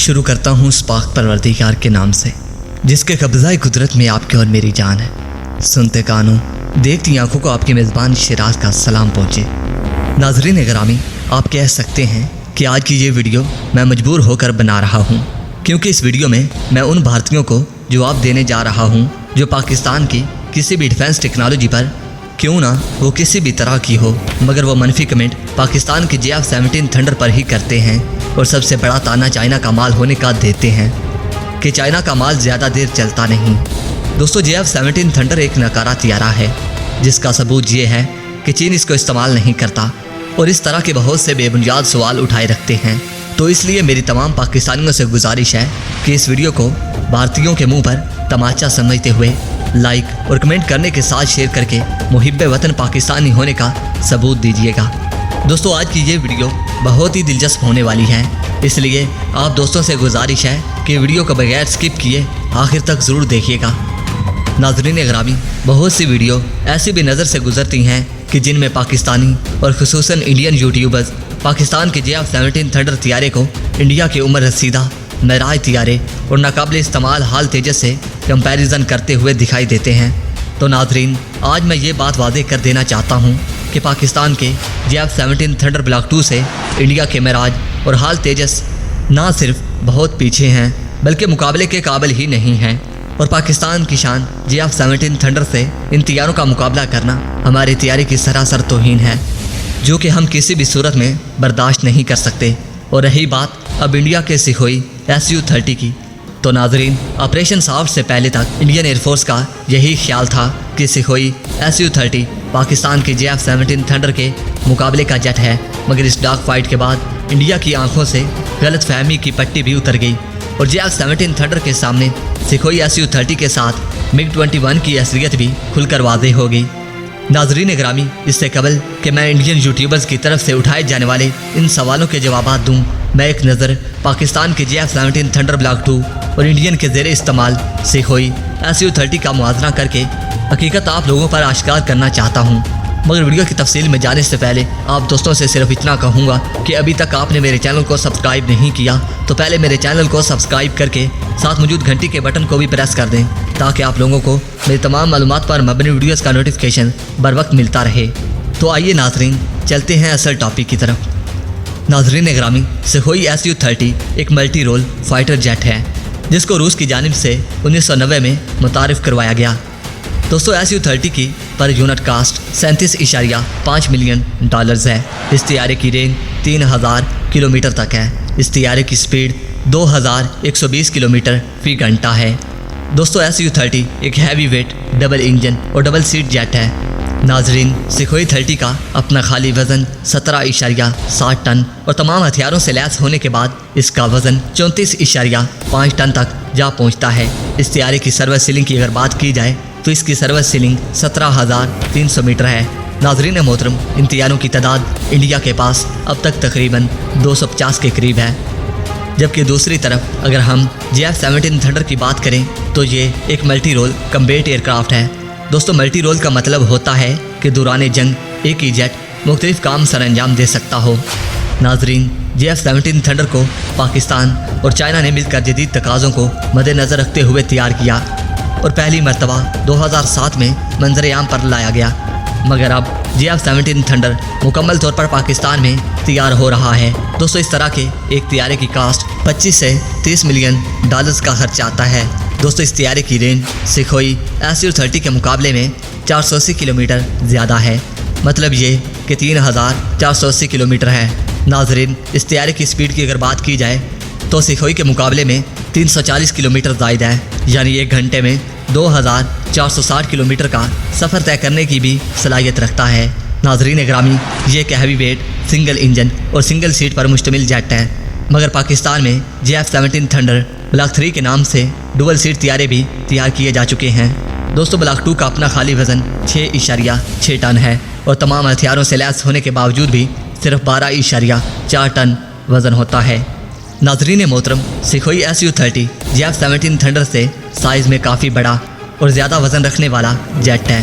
शुरू करता हूँ उस पाक परवरदिगार के नाम से जिसके कब्ज़ा कुदरत में आपकी और मेरी जान है। सुनते कानों देखती आंखों को आपके मेज़बान शिराज का सलाम पहुँचे। नाज़रीन गिरामी, आप कह सकते हैं कि आज की ये वीडियो मैं मजबूर होकर बना रहा हूँ, क्योंकि इस वीडियो में मैं उन भारतीयों को जवाब देने जा रहा हूँ जो पाकिस्तान की किसी भी डिफेंस टेक्नोलॉजी पर, क्यों ना वो किसी भी तरह की हो, मगर वो मनफी कमेंट पाकिस्तान के JF-17 थंडर पर ही करते हैं। और सबसे बड़ा ताना चाइना का माल होने का देते हैं कि चाइना का माल ज़्यादा देर चलता नहीं। दोस्तों, JF-17 थंडर एक नकारा तियारा है जिसका सबूत ये है कि चीन इसको इस्तेमाल नहीं करता और इस तरह के बहुत से बेबुनियाद सवाल उठाए रखते हैं। तो इसलिए मेरी तमाम पाकिस्तानियों से गुजारिश है कि इस वीडियो को भारतीयों के मुंह पर तमाचा समझते हुए लाइक और कमेंट करने के साथ शेयर करके मुहिब्बे वतन पाकिस्तानी होने का सबूत दीजिएगा। दोस्तों, आज की ये वीडियो बहुत ही दिलचस्प होने वाली है, इसलिए आप दोस्तों से गुजारिश है कि वीडियो को बगैर स्किप किए आखिर तक ज़रूर देखिएगा। नाज़रीन गिरामी, बहुत सी वीडियो ऐसी भी नज़र से गुजरती हैं कि जिनमें पाकिस्तानी और खुसूसन इंडियन यूट्यूबर्स पाकिस्तान के JF-17 थंडर तियारे को इंडिया के उमर रसीदा महराज तियारे और नाकाबिल इस्तेमाल हाल तेजस से कंपैरिजन करते हुए दिखाई देते हैं। तो नाज़रीन, आज मैं ये बात वादे कर देना चाहता हूँ कि पाकिस्तान के JF-17 थंडर ब्लॉक 2 से इंडिया के महराज और हाल तेजस ना सिर्फ बहुत पीछे हैं बल्कि मुकाबले के काबिल ही नहीं हैं। और पाकिस्तान की शान JF-17 थंडर से इन तियारों का मुकाबला करना हमारे तियारे की सरासर तौहीन है, जो कि हम किसी भी सूरत में बर्दाश्त नहीं कर सकते। और रही बात अब इंडिया के सिखोई Su-30 की, तो नाजरीन, ऑपरेशन साफ्ट से पहले तक इंडियन एयरफोर्स का यही ख्याल था कि सिखोई Su-30 पाकिस्तान के JF-17 थंडर के मुकाबले का जेट है। मगर इस डार्क फाइट के बाद इंडिया की आंखों से गलत फहमी की पट्टी भी उतर गई और JF-17 थंडर के सामने सिखोई Su-30 के साथ MiG-21 की असलियत भी खुलकर वाज़ेह हो गई। नाजरीन गिरामी, इससे कबल कि मैं इंडियन यूट्यूबर्स की तरफ से उठाए जाने वाले इन सवालों के जवाब दूं, मैं एक नज़र पाकिस्तान के JF-17 थंडर ब्लॉक 2 और इंडियन के ज़ेरे इस्तेमाल सिखोई Su-30 का मुआवजा करके हकीकत आप लोगों पर आश्कार करना चाहता हूं। मगर वीडियो की तफसील में जाने से पहले आप दोस्तों से सिर्फ इतना कहूँगा कि अभी तक आपने मेरे चैनल को सब्सक्राइब नहीं किया तो पहले मेरे चैनल को सब्सक्राइब करके साथ मौजूद घंटी के बटन को भी प्रेस कर दें, ताकि आप लोगों को मेरी तमाम मालूमात पर मबनी वीडियोज़ का नोटिफिकेशन बर वक्त मिलता रहे। तो आइए नाज़रीन, चलते हैं असल टॉपिक की तरफ। नाज़रीन गिरामी, सिखोई Su-30 एक मल्टी रोल फाइटर जेट है जिसको रूस की जानिब से 1990 में मुतारिफ़ करवाया गया। दोस्तों, Su-30 की per unit cast 37.5 million dollars है। इस तियारे की रेंज 3000 किलोमीटर तक है। इस तियारे की स्पीड 2120 किलोमीटर फी घंटा है। दोस्तों, Su-30 एक हैवी वेट डबल इंजन और डबल सीट जेट है। नाजरीन, सिखोई 30 का अपना खाली वज़न 17.7 टन और तमाम हथियारों से लैस होने के बाद इसका वज़न 34.5 टन तक जा पहुंचता है। इस तियारे की सर्विस सीलिंग की अगर बात की जाए तो इसकी सर्विस सीलिंग 17,300 मीटर है। नाजरीन मोहतरम, इन तियारों की तादाद इंडिया के पास अब तक तकरीबन 250 के करीब है। जबकि दूसरी तरफ अगर हम JF-17 थंडर की बात करें तो ये एक मल्टी रोल कम्बैट एयरक्राफ्ट है। दोस्तों, मल्टी रोल का मतलब होता है कि दौरान जंग एक ही जेट मुख्तलिफ काम सर अंजाम दे सकता हो। नाजरीन, JF-17 थंडर को पाकिस्तान और चाइना ने मिलकर जदीद तकाज़ों को मद्देनज़र रखते हुए तैयार किया और पहली मरतबा 2007 में मंजर आम पर लाया गया। मगर अब JF-17 थंडर मुकम्मल तौर पर पाकिस्तान में तैयार हो रहा है। दोस्तों, इस तरह के एक तियारे की कास्ट 25 से 30 मिलियन डॉलर्स का खर्च आता है। दोस्तों, इस तियारे की रेंज सिखोई Su-30 के मुकाबले में 480 किलोमीटर ज़्यादा है। मतलब ये कि 3480 किलोमीटर है। नाजरीन, इस तियारे की स्पीड की अगर बात की जाए तो सिखोई के मुकाबले में 340 किलोमीटर ज़ायद है, यानी एक घंटे में 2460 किलोमीटर का सफ़र तय करने की भी सलाहियत रखता है। नाजरीन गिरामी, ये एक हैवी वेट सिंगल इंजन और सिंगल सीट पर मुश्तमिल जेट है। मगर पाकिस्तान में JF-17 थंडर ब्लॉक 3 के नाम से डुअल सीट तियारे भी तैयार किए जा चुके हैं। दोस्तों, ब्लॉक 2 का अपना खाली वज़न 6.6 टन है और तमाम हथियारों से लैस होने के बावजूद भी सिर्फ 12.4 टन वज़न होता है। नाजरीन मोहतरम, सिखोई Su-30 JF-17 थंडर से साइज़ में काफ़ी बड़ा और ज़्यादा वज़न रखने वाला जेट है।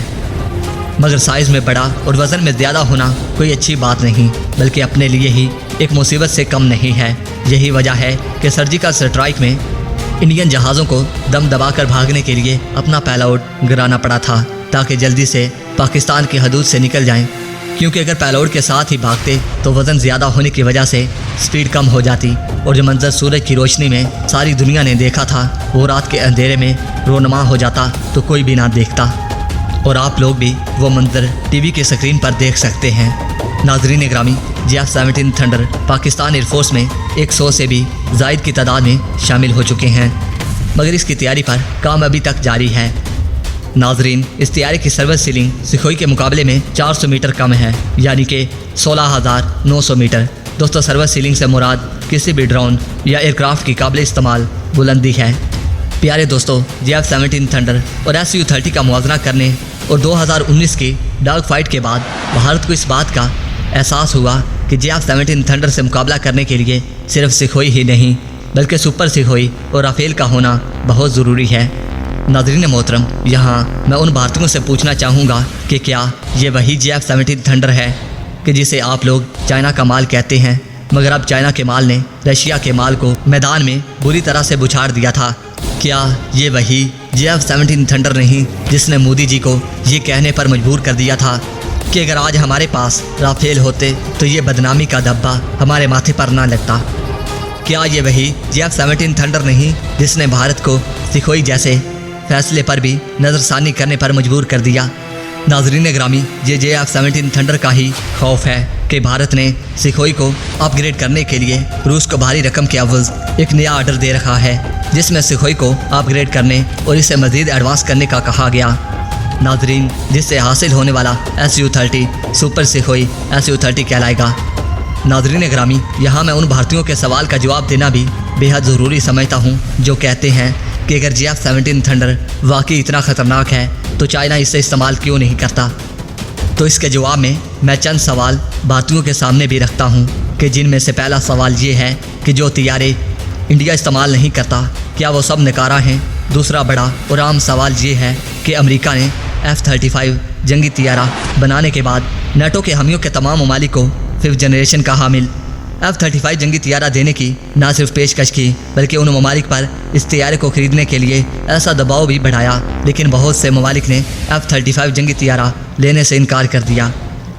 मगर साइज़ में बड़ा और वज़न में ज़्यादा होना कोई अच्छी बात नहीं, बल्कि अपने लिए ही एक मुसीबत से कम नहीं है। यही वजह है कि सर्जिकल स्ट्राइक में इंडियन जहाज़ों को दम दबाकर भागने के लिए अपना पेलोड गिराना पड़ा था ताकि जल्दी से पाकिस्तान की हदूद से निकल जाएं, क्योंकि अगर पेलोड के साथ ही भागते तो वज़न ज़्यादा होने की वजह से स्पीड कम हो जाती और जो मंजर सूरज की रोशनी में सारी दुनिया ने देखा था वो रात के अंधेरे में रोनमा हो जाता तो कोई भी ना देखता, और आप लोग भी वो मंजर टीवी के स्क्रीन पर देख सकते हैं। नाज़रीन ग्रामी, JF-17 थंडर पाकिस्तान एयरफोर्स में 100 से भी ज़ायद की तादाद में शामिल हो चुके हैं, मगर इसकी तैयारी पर काम अभी तक जारी है। नाज़रीन, इस तैयारी की सर्विस सीलिंग सुखोई के मुकाबले में 400 मीटर कम है, यानी कि 16,900 मीटर। दोस्तों, सर्विस सीलिंग से मुराद किसी भी ड्रोन या एयरक्राफ्ट की काबिल इस्तेमाल बुलंदी है। प्यारे दोस्तों, JF-17 थंडर और SU-30 का मुआवजा करने और 2019 की डॉग फाइट के बाद भारत को इस बात का एहसास हुआ कि JF-17 थंडर से मुकाबला करने के लिए सिर्फ सुखोई ही नहीं बल्कि सुपर सुखोई और राफेल का होना बहुत ज़रूरी है। नाज़रीन मोहतरम, यहाँ मैं उन भारतीयों से पूछना चाहूँगा कि क्या ये वही JF-17 थंडर है कि जिसे आप लोग चाइना का माल कहते हैं, मगर अब चाइना के माल ने रशिया के माल को मैदान में बुरी तरह से बुछाड़ दिया था। क्या ये वही JF-17 थंडर नहीं जिसने मोदी जी को ये कहने पर मजबूर कर दिया था कि अगर आज हमारे पास राफेल होते तो ये बदनामी का धब्बा हमारे माथे पर ना लगता? क्या ये वही JF-17 थंडर नहीं जिसने भारत को सुखोई जैसे फैसले पर भी नज़रसानी करने पर मजबूर कर दिया? नाज़रीन ग्रामी, ये JF-17 थंडर का ही खौफ है कि भारत ने सुखोई को अपग्रेड करने के लिए रूस को भारी रकम के अवज़ एक नया ऑर्डर दे रखा है, जिसमें सुखोई को अपग्रेड करने और इसे मज़ीद एडवांस करने का कहा गया। नाज़रीन, जिससे हासिल होने वाला SU-30 सुपर सुखोई SU-30 कहलाएगा। नाज़रीन ग्रामी, यहाँ मैं उन भारतीयों के सवाल का जवाब देना भी बेहद ज़रूरी समझता हूँ जो कहते हैं कि अगर JF-17 थंडर वाकई इतना ख़तरनाक है तो चाइना इसे इस्तेमाल क्यों नहीं करता। तो इसके जवाब में मैं चंद सवाल भारतीयों के सामने भी रखता हूँ कि जिनमें से पहला सवाल ये है कि जो तैयारे इंडिया इस्तेमाल नहीं करता क्या वो सब नकारा हैं। दूसरा बड़ा और आम सवाल ये है कि अमेरिका ने F-35 जंगी तैयारा बनाने के बाद नेटो के हामियों के तमाम ममालिक को 5th जनरेशन का हामिल F-35 जंगी तैयारा देने की न सिर्फ पेशकश की बल्कि उन ममालिक पर इस तैयारे को खरीदने के लिए ऐसा दबाव भी बढ़ाया, लेकिन बहुत से ममालिक ने F-35 जंगी तैयारा लेने से इनकार कर दिया।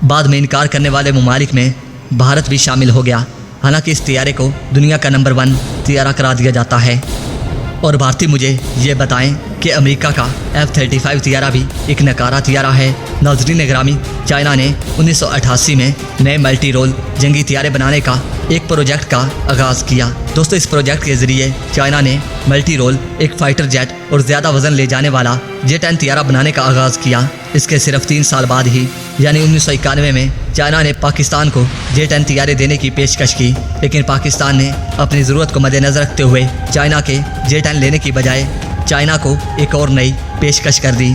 बाद में इनकार करने वाले ममालिक में भारत भी शामिल हो गया। हालांकि इस तैयारे को दुनिया का नंबर 1 तैयारा करार दिया जाता है। और भारतीय मुझे ये बताएं कि अमेरिका का F-35 तैयारा भी एक नकारा तैयारा है। नाज़रीन ग्रामी, चाइना ने 1988 में नए मल्टी रोल जंगी तैयारे बनाने का एक प्रोजेक्ट का आगाज़ किया। दोस्तों, इस प्रोजेक्ट के ज़रिए चाइना ने मल्टी रोल एक फाइटर जेट और ज़्यादा वज़न ले जाने वाला J-10 तैयारा बनाने का आगाज़ किया। इसके सिर्फ 3 साल बाद ही यानी 1991 में चाइना ने पाकिस्तान को J-10 तैयारे देने की पेशकश की, लेकिन पाकिस्तान ने अपनी ज़रूरत को मद्देनज़र रखते हुए चाइना के J-10 लेने की बजाय चाइना को एक और नई पेशकश कर दी।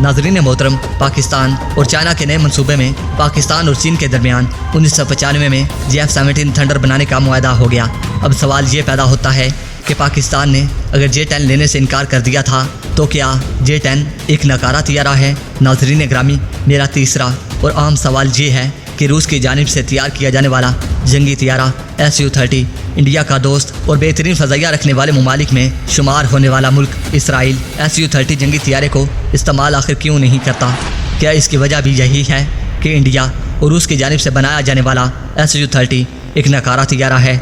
नाज़रीन मोहतरम, पाकिस्तान और चाइना के नए मंसूबे में पाकिस्तान और चीन के दरमियान 1995 में JF-17 थंडर बनाने का मुआहदा हो गया। अब सवाल ये पैदा होता है कि पाकिस्तान ने अगर J-10 लेने से इनकार कर दिया था तो क्या J-10 एक नकारा तैयारा है? नाज़रीन ग्रामी, मेरा तीसरा और आम सवाल ये है कि रूस की जानिब से तैयार किया जाने वाला जंगी तैयारा SU-30 इंडिया का दोस्त और बेहतरीन फ़ज़ाइया रखने वाले ममालिक में शुमार होने वाला मुल्क इसराइल SU-30 जंगी तैयारे को इस्तेमाल आखिर क्यों नहीं करता? क्या इसकी वजह भी यही है कि इंडिया और रूस की जानिब से बनाया जाने वाला SU-30 एक नकारा तैयारा है?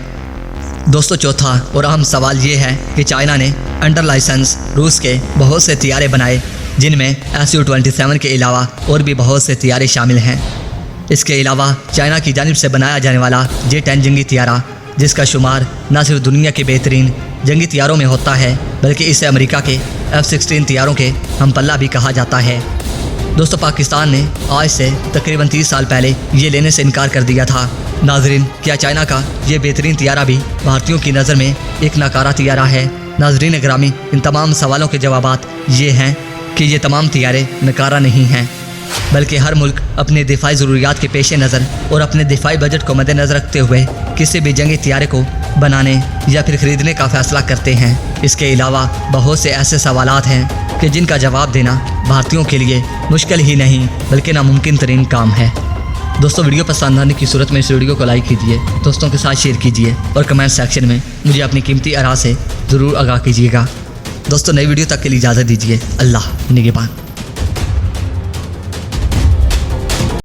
दोस्तों, चौथा और अहम सवाल ये है कि चाइना ने अंडर लाइसेंस रूस के बहुत से तैयारे बनाए, जिनमें SU-27 के अलावा और भी बहुत से तैयारे शामिल हैं। इसके अलावा चाइना की जानिब से बनाया जाने वाला J-10 जंगी तैयारा, जिसका शुमार न सिर्फ दुनिया के बेहतरीन जंगी तैयारों में होता है बल्कि इसे अमेरिका के F-16 तैयारों के हमपल्ला भी कहा जाता है। दोस्तों, पाकिस्तान ने आज से तकरीबन 30 साल पहले ये लेने से इनकार कर दिया था। नाजरीन, क्या चाइना का ये बेहतरीन तैयारा भी भारतीयों की नज़र में एक नकारा तैयारा है? नाजरीन ग्रामी, इन तमाम सवालों के जवाबात ये हैं कि ये तमाम तैयारे नकारा नहीं हैं, बल्कि हर मुल्क अपने दिफाई ज़रूरियात के पेश नज़र और अपने दिफाई बजट को मद्देनज़र रखते हुए किसी भी जंगी तैयारे को बनाने या फिर ख़रीदने का फ़ैसला करते हैं। इसके अलावा बहुत से ऐसे सवालात हैं कि जिनका जवाब देना भारतीयों के लिए मुश्किल ही नहीं बल्कि नामुमकिन तरीन काम है। दोस्तों वीडियो पसंद आने की सूरत में इस वीडियो को लाइक कीजिए, दोस्तों के साथ शेयर कीजिए और कमेंट सेक्शन में मुझे अपनी कीमती आरा से ज़रूर आगाह कीजिएगा। दोस्तों नई वीडियो तक के लिए इजाज़त दीजिए। अल्लाह निगहबान।